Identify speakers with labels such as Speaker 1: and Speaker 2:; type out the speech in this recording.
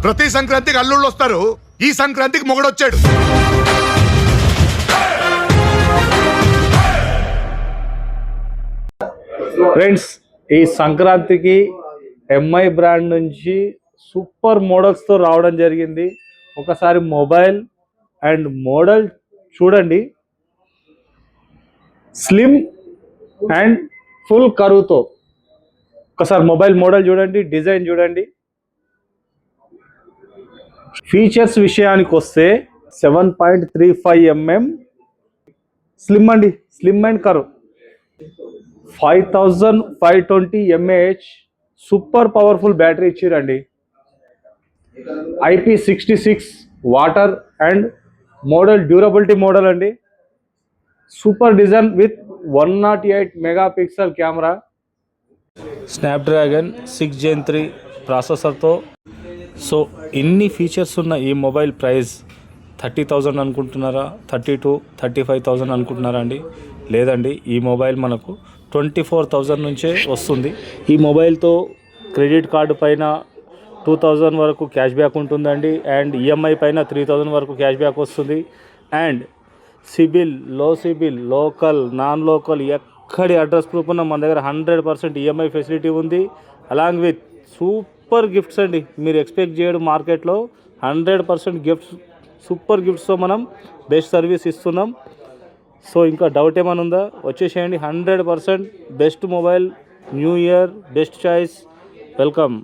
Speaker 1: ప్రతి సంక్రాంతికి అల్లుళ్ళు వస్తారు, ఈ సంక్రాంతికి మొగుడొచ్చాడు.
Speaker 2: ఫ్రెండ్స్, ఈ సంక్రాంతికి ఎంఐ బ్రాండ్ నుంచి సూపర్ మోడల్స్తో రావడం జరిగింది. ఒకసారి మొబైల్ అండ్ మోడల్ చూడండి. స్లిమ్ అండ్ ఫుల్ కరువుతో ఒకసారి మొబైల్ మోడల్ చూడండి, డిజైన్ చూడండి. ఫీచర్స్ విషయానికి వస్తే 7.35 mm స్లిమ్ అండి, slim and curve. 5520 mAh super powerful battery ఇచ్చిరండి. IP66 water and model durability model అండి. Super design with 108 megapixel camera. Snapdragon 6 Gen 3 ప్రాసెసర్తో. సో ఇన్ని ఫీచర్స్ ఉన్న ఈ మొబైల్ ప్రైస్ 30,000 అనుకుంటున్నారా, 32-35,000 అనుకుంటున్నారా అండి? లేదండి, ఈ మొబైల్ మనకు 24,000 నుంచే వస్తుంది. ఈ మొబైల్తో క్రెడిట్ కార్డు పైన 2,000 వరకు క్యాష్ బ్యాక్ ఉంటుందండి. అండ్ ఈఎంఐ పైన 3,000 వరకు క్యాష్ బ్యాక్ వస్తుంది. అండ్ సిబిల్, లో సిబిల్, లోకల్, నాన్ లోకల్, ఎక్కడి అడ్రస్ ప్రూఫ్ ఉన్న మన దగ్గర 100% ఈఎంఐ ఫెసిలిటీ ఉంది. అలాంగ్ విత్ సూపర్ గిఫ్ట్స్ అండి. మీరు ఎక్స్పెక్ట్ చేయడం మార్కెట్లో 100% గిఫ్ట్స్, సూపర్ గిఫ్ట్స్తో మనం బెస్ట్ సర్వీస్ ఇస్తున్నాం. సో ఇంకా డౌట్ ఏమైనా ఉందా? వచ్చేసేయండి. 100% best mobile, new year, best choice. Welcome.